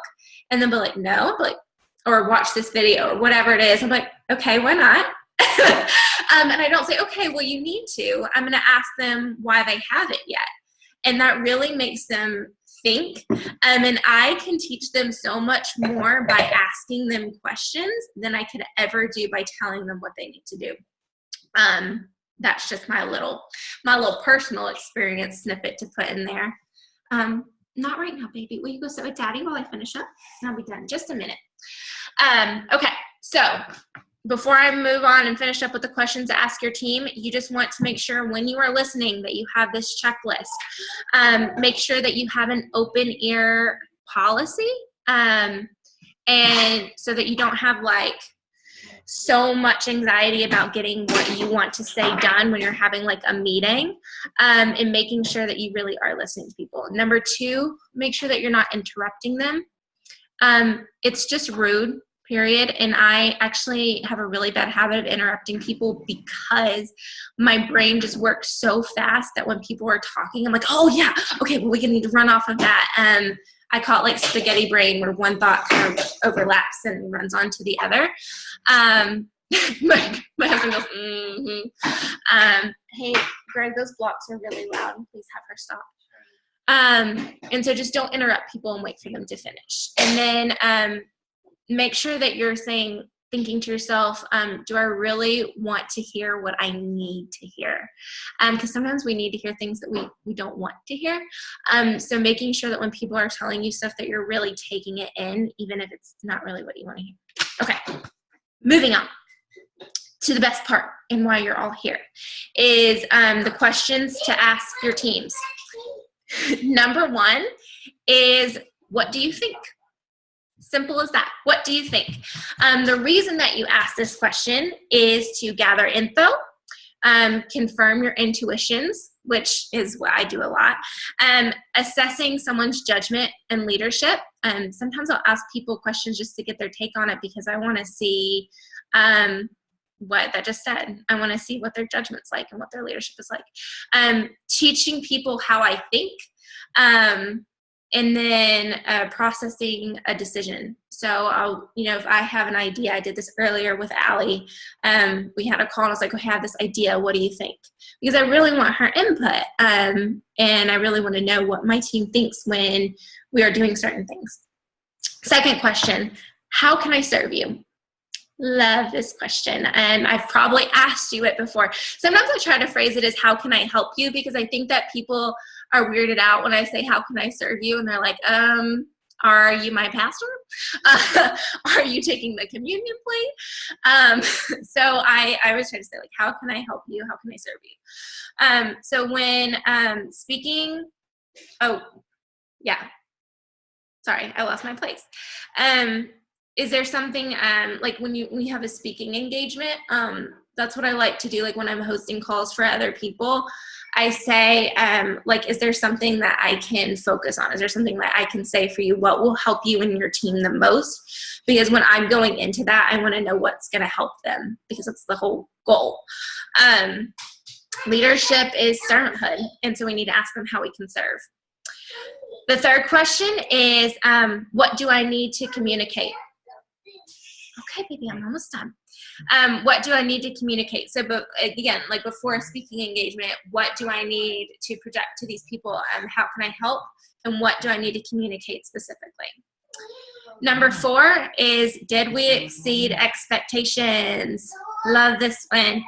And then be like, no, or watch this video or whatever it is. I'm like, okay, why not? And I don't say, okay, well, you need to. I'm going to ask them why they haven't yet. And that really makes them think. And I can teach them so much more by asking them questions than I could ever do by telling them what they need to do. That's just my little personal experience snippet to put in there. Not right now, baby. Will you go sit with Daddy while I finish up? And I'll be done in just a minute. Okay, so before I move on and finish up with the questions to ask your team, you just want to make sure when you are listening that you have this checklist. Make sure that you have an open ear policy, and so that you don't have like so much anxiety about getting what you want to say done when you're having like a meeting, and making sure that you really are listening to people. Number 2, make sure that you're not interrupting them. It's just rude, period. And I actually have a really bad habit of interrupting people because my brain just works so fast that when people are talking, I'm like, oh yeah, okay, well, we need to run off of that. I call it like spaghetti brain, where one thought kind of overlaps and runs on to the other. My husband goes, hey, Greg, those blocks are really loud. Please have her stop. And so just don't interrupt people and wait for them to finish. And then make sure that you're thinking to yourself, do I really want to hear what I need to hear? Because sometimes we need to hear things that we don't want to hear. So making sure that when people are telling you stuff that you're really taking it in, even if it's not really what you want to hear. Okay, moving on to the best part and why you're all here is the questions to ask your teams. Number one is, what do you think? Simple as that. What do you think? The reason that you ask this question is to gather info, confirm your intuitions, which is what I do a lot, assessing someone's judgment and leadership. Sometimes I'll ask people questions just to get their take on it because I want to see what that just said. I want to see what their judgment's like and what their leadership is like. Teaching people how I think, and then processing a decision. So if I have an idea, I did this earlier with Allie. We had a call and I was like, I have this idea. What do you think? Because I really want her input. And I really want to know what my team thinks when we are doing certain things. Second question, how can I serve you? Love this question. And I've probably asked you it before. Sometimes I try to phrase it as, how can I help you? Because I think that people are weirded out when I say, how can I serve you? And they're like, are you my pastor? Are you taking the communion plate? So I always try to say, like, how can I help you? How can I serve you? So when speaking, sorry, I lost my place. Is there something, like when you have a speaking engagement, that's what I like to do. Like when I'm hosting calls for other people, I say, like, is there something that I can focus on? Is there something that I can say for you? What will help you and your team the most? Because when I'm going into that, I want to know what's going to help them, because that's the whole goal. Leadership is servanthood, and so we need to ask them how we can serve. The third question is, what do I need to communicate? Okay, baby, I'm almost done. What do I need to communicate? So, but again, like before a speaking engagement, what do I need to project to these people? How can I help? And what do I need to communicate specifically? Number 4 is, did we exceed expectations? Love this one.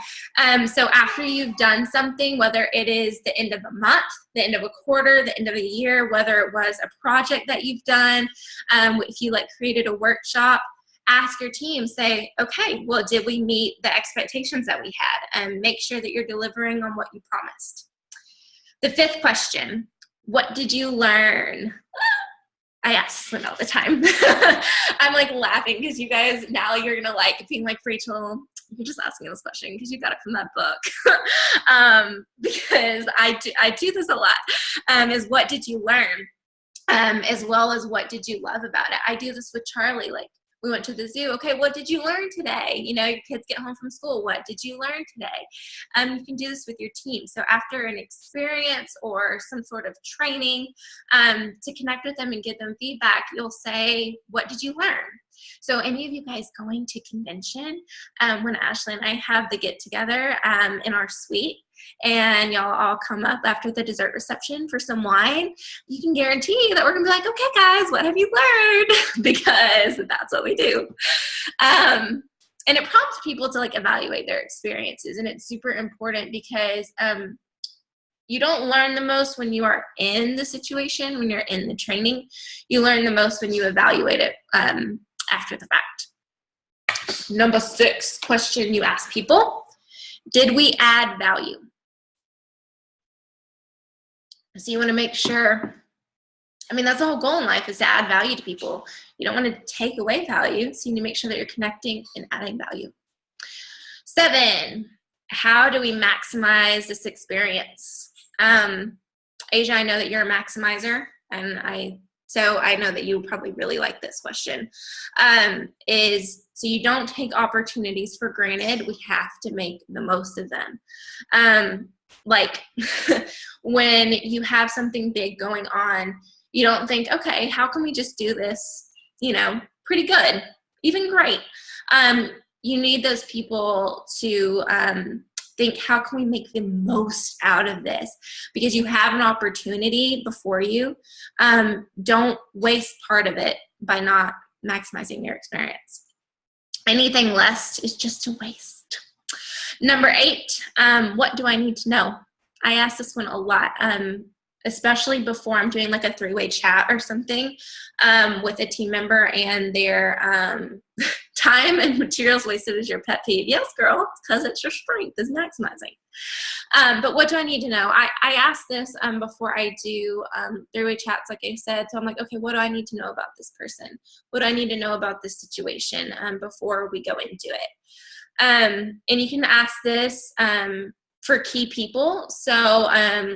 So after you've done something, whether it is the end of a month, the end of a quarter, the end of a year, whether it was a project that you've done, if you created a workshop, ask your team, say, okay, well, did we meet the expectations that we had? And make sure that you're delivering on what you promised. The 5th question, what did you learn? I ask this one all the time. I'm laughing because you guys, now you're going to being like, Rachel, you're just asking this question because you got it from that book. Because I do this a lot, is what did you learn? As well as what did you love about it? I do this with Charlie, we went to the zoo. Okay, what did you learn today? Your kids get home from school. What did you learn today? You can do this with your team. So after an experience or some sort of training, to connect with them and give them feedback, you'll say, what did you learn? So any of you guys going to convention, when Ashley and I have the get together in our suite, and y'all all come up after the dessert reception for some wine, you can guarantee that we're gonna be like, okay guys, what have you learned? Because that's what we do. And it prompts people to evaluate their experiences, and it's super important because you don't learn the most when you are in the situation, when you're in the training. You learn the most when you evaluate it after the fact. Number 6 question you ask people, did we add value? So you want to make sure, that's the whole goal in life, is to add value to people. You don't want to take away value, so you need to make sure that you're connecting and adding value. 7, how do we maximize this experience? Asia, I know that you're a maximizer, and I so I know that you probably really like this question, is so you don't take opportunities for granted. We have to make the most of them. Like when you have something big going on, you don't think, okay, how can we just do this, pretty good, even great. You need those people to think, how can we make the most out of this? Because you have an opportunity before you. Don't waste part of it by not maximizing your experience. Anything less is just a waste. Number 8, what do I need to know? I ask this one a lot, especially before I'm doing like a 3-way chat or something with a team member, and their time and materials wasted is your pet peeve. Yes, girl, because it's your strength is maximizing. But what do I need to know? I ask this before I do 3-way chats, like I said. So I'm like, okay, what do I need to know about this person? What do I need to know about this situation before we go into it? And you can ask this for key people. So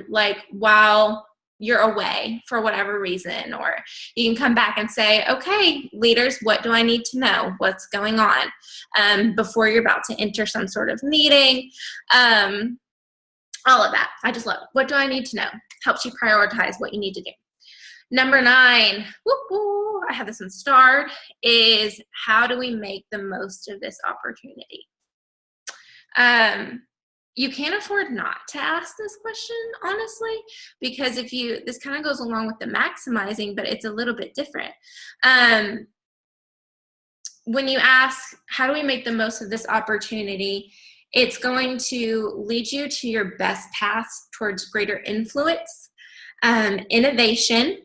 like while you're away for whatever reason, or you can come back and say, okay, leaders, what do I need to know? What's going on before you're about to enter some sort of meeting? All of that. I just love it. What do I need to know? Helps you prioritize what you need to do. Number 9, I have this one starred, is how do we make the most of this opportunity? You can't afford not to ask this question, honestly, because this kind of goes along with the maximizing, but it's a little bit different. When you ask, how do we make the most of this opportunity? It's going to lead you to your best paths towards greater influence, innovation,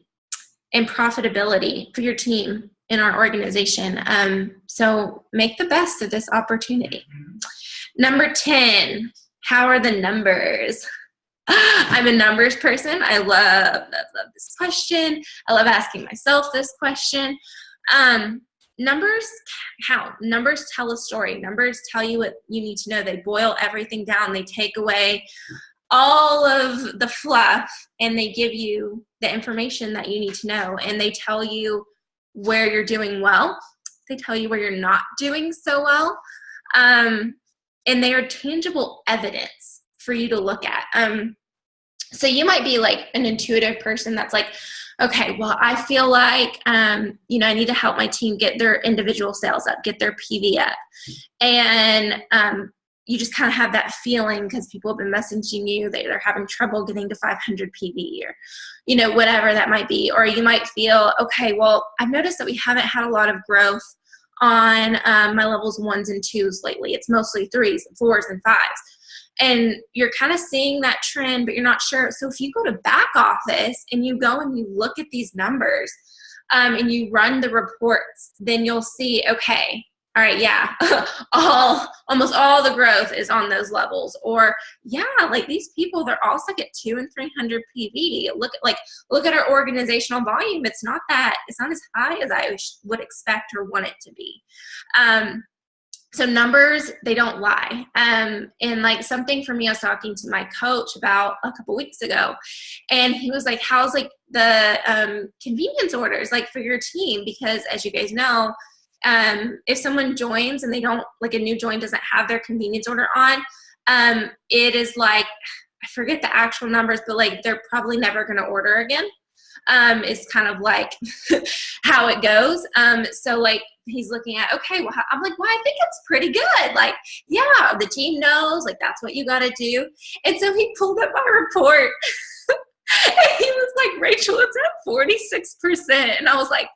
and profitability for your team in our organization. So make the best of this opportunity. Number 10, how are the numbers? I'm a numbers person. I love this question. I love asking myself this question. Numbers count. Numbers tell a story. Numbers tell you what you need to know. They boil everything down. They take away all of the fluff, and they give you the information that you need to know. And they tell you where you're doing well. They tell you where you're not doing so well. And they are tangible evidence for you to look at. So you might be like an intuitive person that's like, okay, well, I feel like, I need to help my team get their individual sales up, get their PV up. And you just kind of have that feeling because people have been messaging you, they're having trouble getting to 500 PV or, whatever that might be. Or you might feel, okay, well, I've noticed that we haven't had a lot of growth on my levels 1s and 2s lately. It's mostly 3s, 4s, and 5s. And you're kind of seeing that trend, but you're not sure. So if you go to back office and you go and you look at these numbers and you run the reports, then you'll see, okay, all right, yeah, almost all the growth is on those levels. Or yeah, like these people, they're all stuck at 200 and 300 PV. Look at our organizational volume. It's not as high as I would expect or want it to be. So numbers, they don't lie. And like something for me, I was talking to my coach about a couple weeks ago, and he was like, how's like the convenience orders like for your team? Because as you guys know, if someone joins and they don't, like a new join doesn't have their convenience order on, it is like, I forget the actual numbers, but like they're probably never going to order again. It's kind of like how it goes. So like he's looking at, okay, well, I'm like, well, I think it's pretty good. Like, yeah, the team knows, like, that's what you got to do. And so he pulled up my report and he was like, Rachel, it's at 46%. And I was like,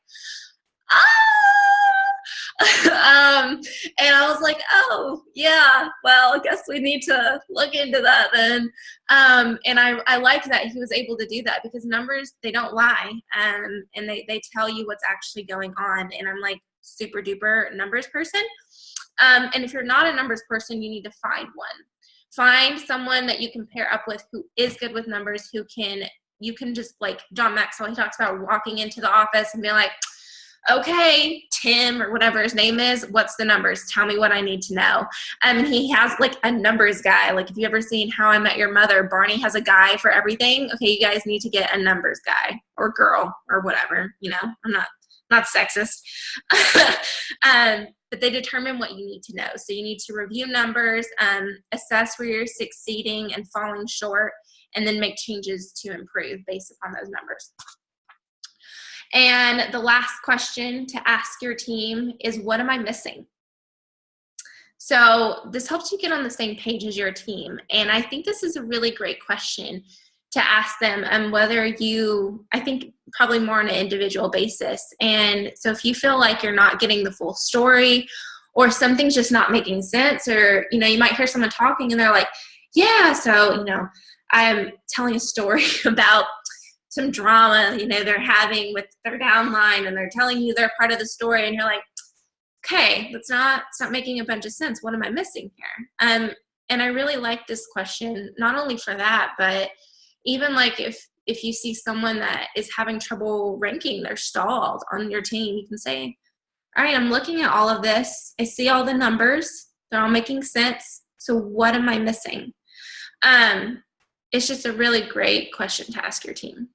and I was like, oh yeah, well, I guess we need to look into that then. And I like that he was able to do that, because numbers, they don't lie. And they tell you what's actually going on. And I'm like super duper numbers person. And if you're not a numbers person, you need to find one. Find someone that you can pair up with who is good with numbers, you can just, like John Maxwell, he talks about walking into the office and being like, okay, Tim or whatever his name is, what's the numbers? Tell me what I need to know. And he has like a numbers guy. Like if you ever seen How I Met Your Mother, Barney has a guy for everything. Okay, you guys need to get a numbers guy or girl or whatever. You know, I'm not sexist. But they determine what you need to know. So you need to review numbers, assess where you're succeeding and falling short, and then make changes to improve based upon those numbers. And the last question to ask your team is, what am I missing? So this helps you get on the same page as your team. And I think this is a really great question to ask them, and I think probably more on an individual basis. And so if you feel like you're not getting the full story, or something's just not making sense, or, you know, you might hear someone talking and they're like, yeah, so, you know, I'm telling a story about some drama, you know, they're having with their downline, and they're telling you they're part of the story, and you're like, okay, it's not making a bunch of sense. What am I missing here? And I really like this question, not only for that, but even like if you see someone that is having trouble ranking, they're stalled on your team, you can say, all right, I'm looking at all of this. I see all the numbers. They're all making sense. So what am I missing? It's just a really great question to ask your team.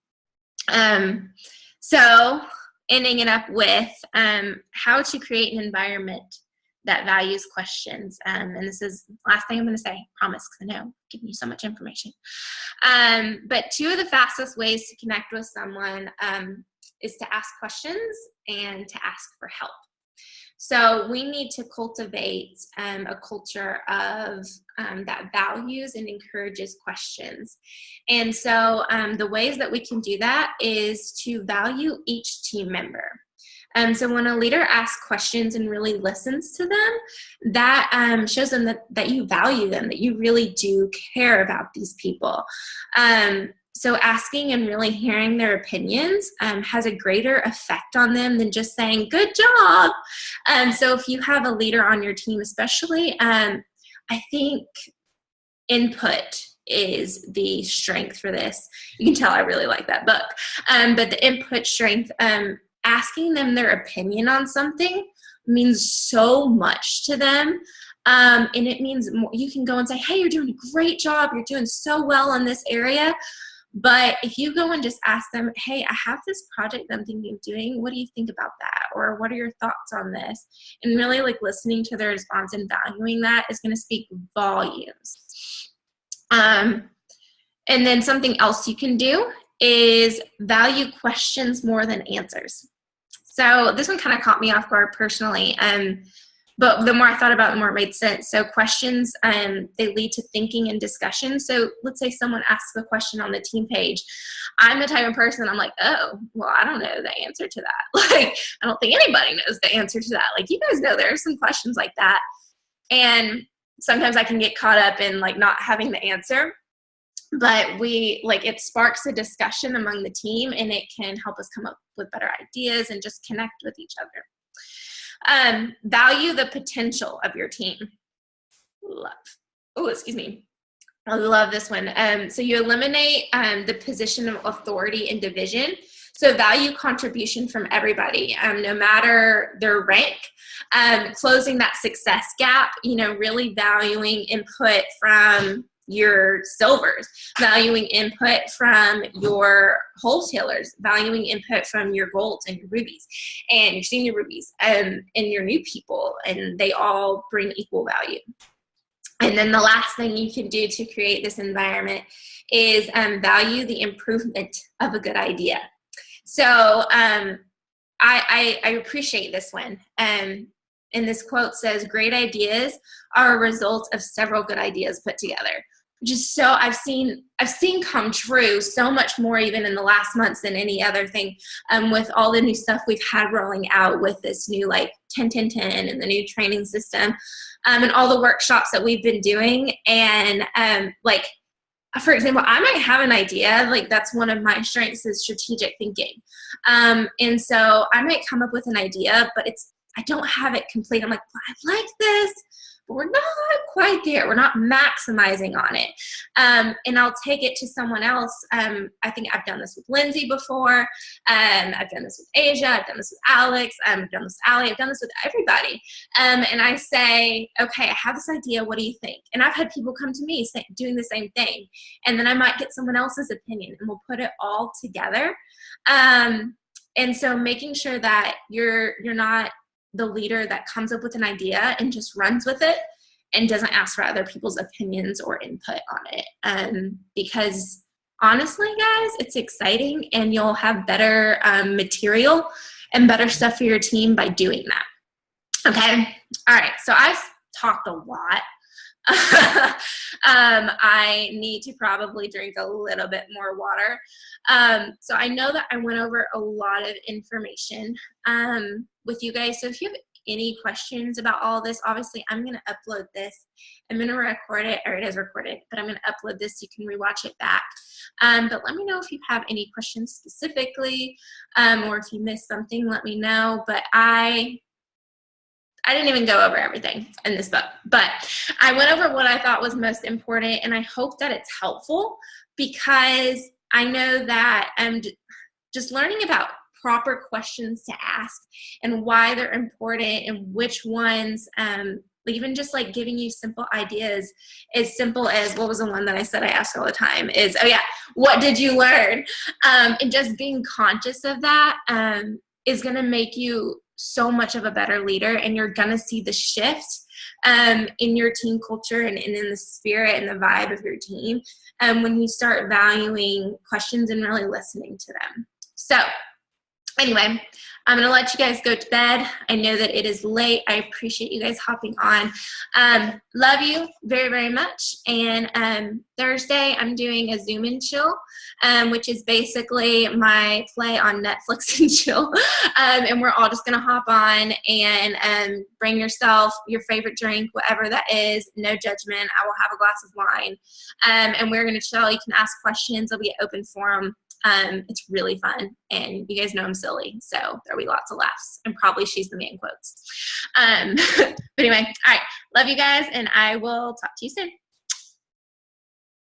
So ending it up with how to create an environment that values questions. And this is the last thing I'm going to say, promise, because I know I'm giving you so much information. But 2 of the fastest ways to connect with someone is to ask questions and to ask for help. So we need to cultivate a culture of that values and encourages questions. And so the ways that we can do that is to value each team member. So when a leader asks questions and really listens to them, that shows them that you value them, that you really do care about these people. So asking and really hearing their opinions has a greater effect on them than just saying, good job. So if you have a leader on your team especially, I think input is the strength for this. You can tell I really like that book. But the input strength, asking them their opinion on something means so much to them. And it means more. You can go and say, hey, you're doing a great job. You're doing so well in this area. But if you go and just ask them, hey, I have this project that I'm thinking of doing. What do you think about that? Or what are your thoughts on this? And really like listening to their response and valuing that is going to speak volumes. And then something else you can do is value questions more than answers. So this one kind of caught me off guard personally. But the more I thought about it, the more it made sense. So questions, they lead to thinking and discussion. So let's say someone asks a question on the team page. I'm the type of person, I'm like, oh, well, I don't know the answer to that. Like, I don't think anybody knows the answer to that. Like, you guys know there are some questions like that. And sometimes I can get caught up in like not having the answer. But it sparks a discussion among the team, and it can help us come up with better ideas and just connect with each other. Value the potential of your team. I love this one. So you eliminate the position of authority and division. So value contribution from everybody, no matter their rank. Closing that success gap, really valuing input from your silvers, valuing input from your wholesalers, valuing input from your golds and your rubies and your senior rubies and your new people, and they all bring equal value. And then the last thing you can do to create this environment is value the improvement of a good idea. So I appreciate this one. And this quote says, great ideas are a result of several good ideas put together. Just so I've seen come true so much more even in the last months than any other thing, with all the new stuff we've had rolling out with this new 10-10-10 and the new training system, and all the workshops that we've been doing. And for example, I might have an idea, that's one of my strengths is strategic thinking. And so I might come up with an idea, but I don't have it complete. I'm like, well, I like this, but we're not quite there. We're not maximizing on it. And I'll take it to someone else. I think I've done this with Lindsay before. I've done this with Asia. I've done this with Alex. I've done this with Allie. I've done this with everybody. And I say, okay, I have this idea. What do you think? And I've had people come to me doing the same thing. And then I might get someone else's opinion, and we'll put it all together. And so making sure that you're not the leader that comes up with an idea and just runs with it and doesn't ask for other people's opinions or input on it. Because honestly, guys, it's exciting, and you'll have better material and better stuff for your team by doing that. Okay. All right. So I've talked a lot. I need to probably drink a little bit more water. So I know that I went over a lot of information with you guys. So if you have any questions about all this, obviously I'm going to upload this. I'm going to record it, or it is recorded, but I'm going to upload this so you can rewatch it back. But let me know if you have any questions specifically, or if you missed something, let me know. But I didn't even go over everything in this book, but I went over what I thought was most important, and I hope that it's helpful, because I know that just learning about proper questions to ask and why they're important and which ones, even just like giving you simple ideas, as simple as, what was the one that I said I ask all the time is, oh yeah, what did you learn? And just being conscious of that is going to make you so much of a better leader, and you're going to see the shift in your team culture and in the spirit and the vibe of your team when you start valuing questions and really listening to them. So anyway, I'm going to let you guys go to bed. I know that it is late. I appreciate you guys hopping on. Love you very, very much. And Thursday, I'm doing a Zoom and Chill, which is basically my play on Netflix and chill. And we're all just going to hop on and bring yourself your favorite drink, whatever that is. No judgment. I will have a glass of wine. And we're going to chill. You can ask questions. It'll be an open forum. It's really fun, and you guys know I'm silly, so there'll be lots of laughs, and probably she's the man quotes. But anyway, all right, love you guys, and I will talk to you soon.